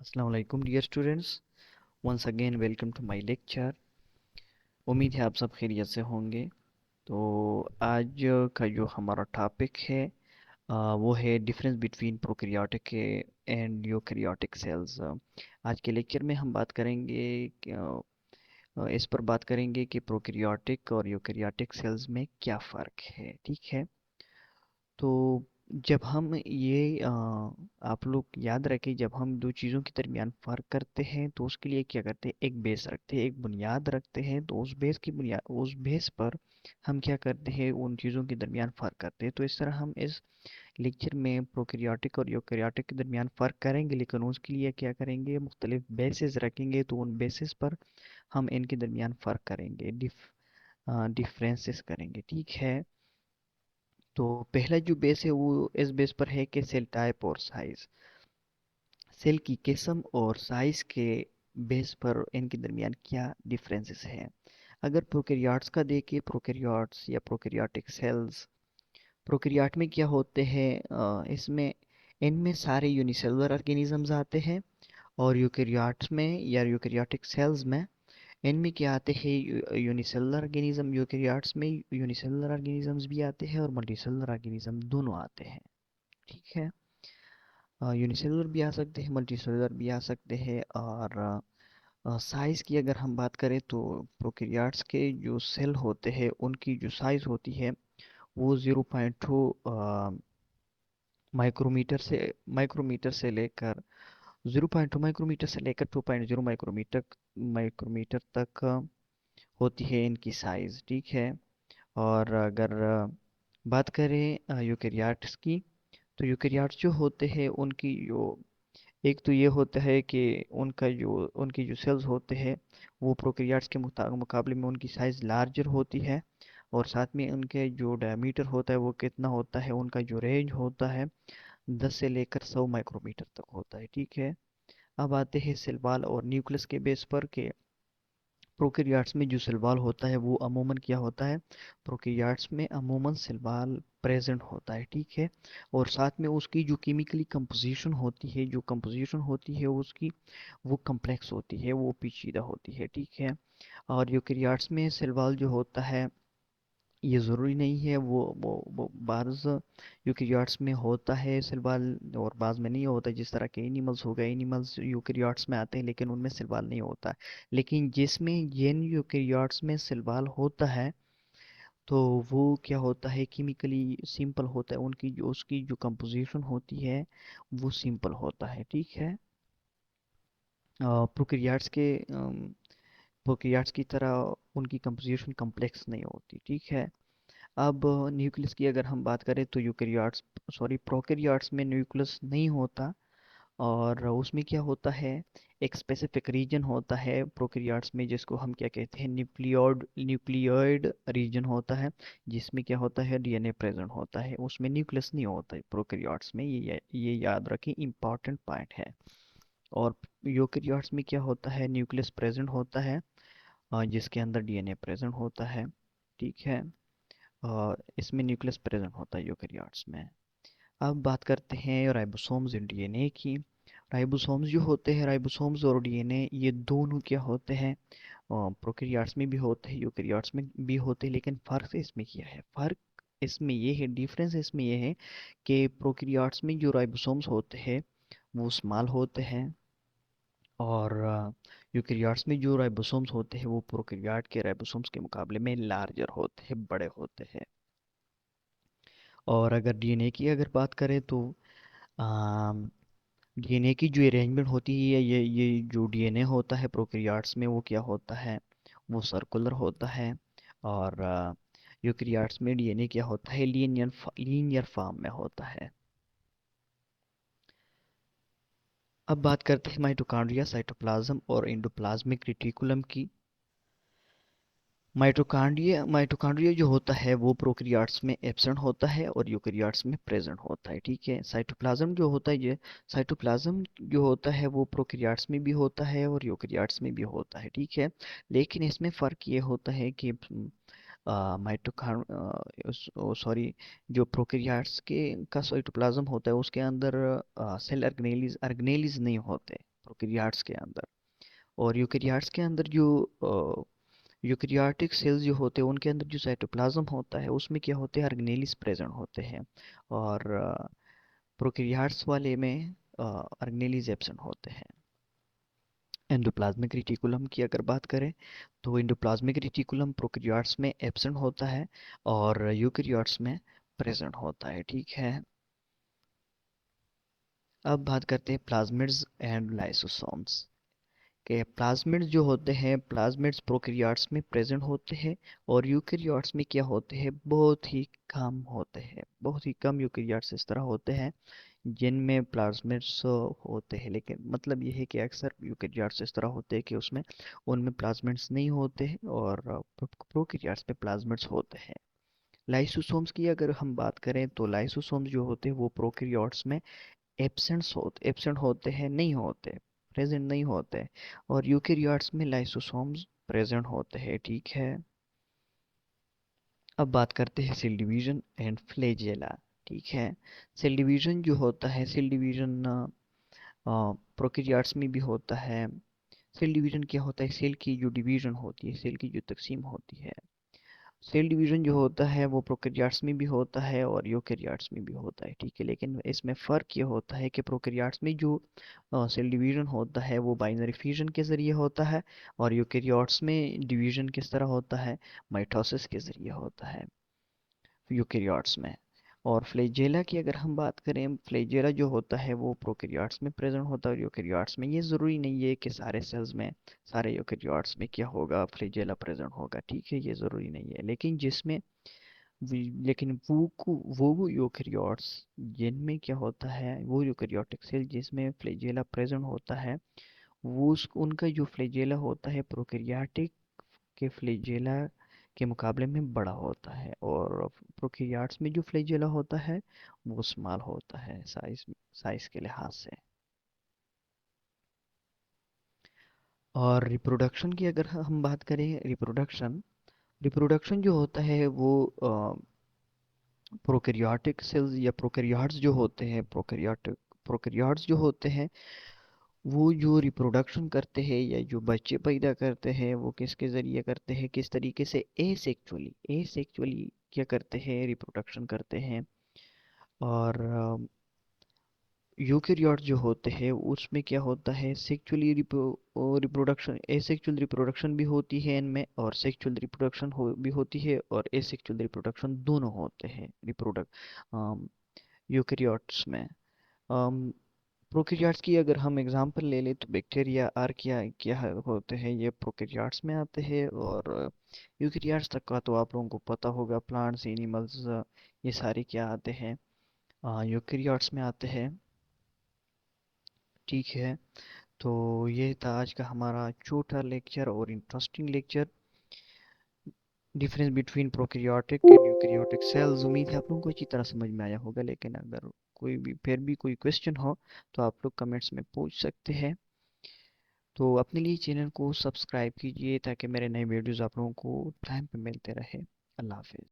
अस्सलाम वालेकुम dear students. Once again welcome to my lecture. उम्मीद है आप सब खैरियत से होंगे। तो आज का जो हमारा टॉपिक है वो है difference between prokaryotic and eukaryotic cells. आज के लेक्चर में हम बात करेंगे इस पर बात करेंगे कि प्रोकैरियोटिक और यूकैरियोटिक सेल्स में क्या फ़र्क है। ठीक है। तो जब हम ये आप लोग याद रखें, जब हम दो चीज़ों के दरमियान फ़र्क करते हैं तो उसके लिए क्या करते हैं, एक बेस रखते हैं, एक बुनियाद रखते हैं। तो उस बेस पर हम क्या करते हैं, उन चीज़ों के दरमियान फ़र्क करते हैं। तो इस तरह हम इस लेक्चर में प्रोकैरियोटिक और यूकैरियोटिक के दरमियान फ़र्क करेंगे, लेकिन उसके लिए क्या करेंगे, मुख्तलिफ बेसिस रखेंगे। तो उन बेसिस पर हम इनके दरमियान फ़र्क करेंगे, डिफरेंसेस करेंगे। ठीक है। तो पहला जो बेस है वो इस बेस पर है कि सेल टाइप और साइज, सेल की किस्म और साइज के बेस पर इनके दरमियान क्या डिफरेंसेस हैं। अगर प्रोकैरियोट्स का देखें, प्रोकैरियोट्स या प्रोकैरियोटिक सेल्स, प्रोकैरियोट में क्या होते हैं, इसमें इनमें सारे यूनिसेलुलर ऑर्गेनिजम्स आते हैं। और यूकैरियोट्स में या यूकैरियोटिक सेल्स में इनमें क्या आते हैं, यूनिसेलुलर ऑर्गेनिज्म। यूकैरियोट्स में यूनिसेलुलर ऑर्गेनिजम्स भी आते हैं और मल्टीसेलुलर ऑर्गेनिज्म दोनों आते हैं। ठीक है। यूनिसेलुलर भी आ सकते हैं, मल्टीसेलुलर भी आ सकते हैं। और साइज़ की अगर हम बात करें तो प्रोकैरियोट्स के जो सेल होते हैं उनकी जो साइज़ होती है वो 0.2 माइक्रोमीटर से लेकर 0.2 माइक्रोमीटर से लेकर 2.0 माइक्रोमीटर तक होती है इनकी साइज़। ठीक है। और अगर बात करें यूकैरियोट्स की, तो यूकैरियोट्स जो होते हैं उनकी जो एक तो ये होता है कि उनकी जो सेल्स होते हैं वो प्रोकैरियोट्स के मुकाबले में उनकी साइज़ लार्जर होती है। और साथ में उनके जो डायमीटर होता है वो कितना होता है, उनका जो रेंज होता है 10 से लेकर 100 माइक्रोमीटर तक होता है। ठीक है। अब आते हैं सेल वॉल और न्यूक्लियस के बेस पर के प्रोकैरियोट्स में जो सेल वॉल होता है वो अमूमन क्या होता है, प्रोकैरियोट्स में अमूमन सेल वॉल प्रेजेंट होता है। ठीक है। और साथ में उसकी जो केमिकली कंपोजिशन होती है, उसकी वो कम्प्लेक्स होती है, वो पेचीदा होती है। ठीक है। और यूकैरियोट्स में सेल वॉल जो होता है ये ज़रूरी नहीं है, वो बाज़ यूकैरियोट्स में होता है सेल वॉल और बाज़ में नहीं होता। जिस तरह के एनिमल्स हो गए, एनिमल्स यूकैरियोट्स में आते हैं लेकिन उनमें सेल वॉल नहीं होता। लेकिन जिसमें जिन यूकैरियोट्स में सेल वॉल होता है तो वो क्या होता है, केमिकली सिंपल होता है, उसकी जो कंपोजिशन होती है वो सिंपल होता है। ठीक है। प्रोकैरियोट्स के प्रोकैरियोट्स की तरह उनकी कंपोजिशन कम्प्लेक्स नहीं होती। ठीक है। अब न्यूक्लियस की अगर हम बात करें तो प्रोकैरियोट्स में न्यूक्लियस नहीं होता। और उसमें क्या होता है, एक स्पेसिफिक रीजन होता है प्रोकैरियोट्स में जिसको हम क्या कहते हैं, न्यूक्लियोइड रीजन होता है, जिसमें क्या होता है, डीएनए प्रेजेंट होता है। उसमें न्यूक्लियस नहीं होता है प्रोकैरियोट्स में, ये याद रखें, इंपॉर्टेंट पॉइंट है। और यूकैरियोट्स में क्या होता है, न्यूक्लियस प्रेजेंट होता है जिसके अंदर डीएनए प्रेजेंट होता है। ठीक है। और इसमें न्यूक्लियस प्रेजेंट होता है यूकैरियोट्स में। अब बात करते हैं राइबोसोम्स एंड डीएनए की। राइबोसोम्स जो होते हैं, राइबोसोम्स और डीएनए ये दोनों क्या होते हैं, प्रोकैरियोट्स में भी होते हैं, यूकैरियोट्स में भी होते हैं। लेकिन फ़र्क इसमें क्या है, फ़र्क इसमें ये है, डिफरेंस इसमें ये है कि प्रोकैरियोट्स में जो राइबोसोम्स होते हैं वो स्मॉल होते हैं। और यूकैरियोट्स में जो राइबोसोम्स होते हैं वो प्रोकैरियोट के राइबोसोम्स के मुकाबले में लार्जर होते हैं, बड़े होते हैं। और अगर डीएनए की अगर बात करें तो डीएनए की जो अरेंजमेंट होती है, ये जो डीएनए होता है प्रोकैरियोट्स में वो क्या होता है, वो सर्कुलर होता है। और यूकैरियोट्स में डीएनए क्या होता है, लीनियर फॉर्म में होता है। अब बात करते हैं माइटोकॉन्ड्रिया, साइटोप्लाज्म और एंडोप्लाज्मिक रेटिकुलम की। माइटोकॉन्ड्रिया जो होता है वो प्रोकैरियोट्स में एब्सेंट होता है और यूकैरियोट्स में प्रेजेंट होता है। ठीक है। साइटोप्लाज्म जो होता है वो प्रोकैरियोट्स में भी होता है और यूकैरियोट्स में भी होता है। ठीक है। लेकिन इसमें फ़र्क ये होता है कि सॉरी, जो प्रोकैरियोट्स के का साइटोप्लाज्म होता है उसके अंदर सेल ऑर्गेनेलिज ऑर्गेनेलिज नहीं होते। प्रोकैरियोट्स के अंदर। और यूकेरियोट्स के अंदर जो यूकेरियोटिक सेल्स जो होते हैं उनके अंदर जो साइटोप्लाज्म होता है उसमें क्या होते हैं, ऑर्गेनेलिस प्रेजेंट होते हैं। और प्रोकैरियोट्स वाले में ऑर्गेनेलिस एब्सेंट होते हैं। एंडोप्लाज्मिक रेटिकुलम की अगर बात करें तो एंडोप्लाज्मिक रेटिकुलम प्रोकैरियोट्स में एब्सेंट होता है और यूकेरियोट्स में प्रेजेंट होता है। ठीक है, अब बात करते हैं प्लाज्मिड्स एंड लाइसोसोम्स के। प्लाज्मिड्स जो होते हैं, प्लाज्मिड्स प्रोकैरियोट्स में प्रेजेंट होते हैं और यूकेरियोट्स में क्या होते हैं, बहुत ही कम होते हैं। बहुत ही कम यूकेरियोट्स इस तरह होते हैं जिनमें प्लाज्मिड्स होते हैं। लेकिन मतलब ये है कि अक्सर यूकेरियोट्स इस तरह होते हैं कि उसमें उनमें प्लाज्मिड्स नहीं होते हैं और प्रोकैरियोट्स में प्लाज्मिड्स होते हैं। लाइसोसोम्स की अगर हम बात करें तो लाइसोसोम्स जो होते हैं वो प्रोकैरियोट्स में एब्सेंट होते हैं, नहीं होते, प्रेजेंट नहीं होते। और यूकेरियोट्स में लाइसोसोम्स प्रेजेंट होते हैं। ठीक है, अब बात करते हैं सेल डिवीजन एंड फ्लैजेला। ठीक है, सेल डिवीजन जो होता है, सेल डिवीजन प्रोकैरियोट्स में भी होता है। सेल डिवीजन क्या होता है, सेल की जो डिवीजन होती है, सेल की जो तकसीम होती है, सेल डिवीजन जो होता है वो प्रोकैरियोट्स में भी होता है और यूकेरियोट्स में भी होता है। ठीक है, लेकिन इसमें फ़र्क ये होता है कि प्रोकैरियोट्स में जो सेल डिवीजन होता है वो बाइनरी फ्यूजन के ज़रिए होता है और यूकेरियोट्स में डिवीजन किस तरह होता है, माइटोसिस के ज़रिए होता है यूकेरियोट्स में। और फ्लैजेला की अगर हम बात करें, फ्लैजेला जो होता है वो प्रोकैरियोट्स में प्रेजेंट होता है और यूकेरियोट्स में। ये ज़रूरी नहीं है कि सारे सेल्स में, सारे यूकेरियोट्स में क्या होगा, फ्लैजेला प्रेजेंट होगा। ठीक है, ये ज़रूरी नहीं है, लेकिन जिसमें लेकिन वो यूकेरियोट्स जिनमें क्या होता है, वो यूकेरियोटिक सेल जिसमें फ्लैजेला प्रेजेंट होता है, वो उनका जो फ्लैजेला होता है प्रोकैरियोटिक के फ्लैजेला के मुकाबले में बड़ा होता है। और प्रोकैरियोट्स में जो फ्लैजेला होता है वो स्मॉल होता है साइज के लिहाज से। और रिप्रोडक्शन की अगर हम बात करें, रिप्रोडक्शन रिप्रोडक्शन जो होता है वो प्रोकैरियोटिक सेल्स या प्रोकैरियोट्स जो होते हैं, प्रोकैरियोट्स जो होते हैं वो जो रिप्रोडक्शन करते हैं या जो बच्चे पैदा करते हैं वो किसके ज़रिए करते हैं, किस तरीके से, एसेक्सुअली क्या करते हैं, रिप्रोडक्शन करते हैं। और यूकेरियोट जो होते हैं उसमें क्या होता है, सेक्सुअली रिप्रोडक्शन, एसेक्सुअल रिप्रोडक्शन भी होती है इनमें और सेक्सुअल रिप्रोडक्शन भी होती है और एसेक्सुअल रिप्रोडक्शन दोनों होते हैं रिप्रोडक्ट यूकेरियोट्स में। प्रोकैरियोट्स की अगर हम एग्जांपल ले लें तो बैक्टीरिया, आर्किया क्या होते हैं, ये प्रोकैरियोट्स में आते हैं। और यूकेरियोट्स तक का तो आप लोगों को पता होगा, प्लांट्स, एनिमल्स, ये सारे क्या आते हैं, यूकेरियोट्स में आते हैं। ठीक है, तो ये था आज का हमारा छोटा लेक्चर और interesting lecture, difference between prokaryotic and eukaryotic sales. उम्मीद है आप लोगों को अच्छी तरह समझ में आया होगा, लेकिन अगर कोई भी फिर भी कोई क्वेश्चन हो तो आप लोग कमेंट्स में पूछ सकते हैं। तो अपने लिए चैनल को सब्सक्राइब कीजिए ताकि मेरे नए वीडियोस आप लोगों को टाइम पे मिलते रहे। अल्लाह हाफिज़।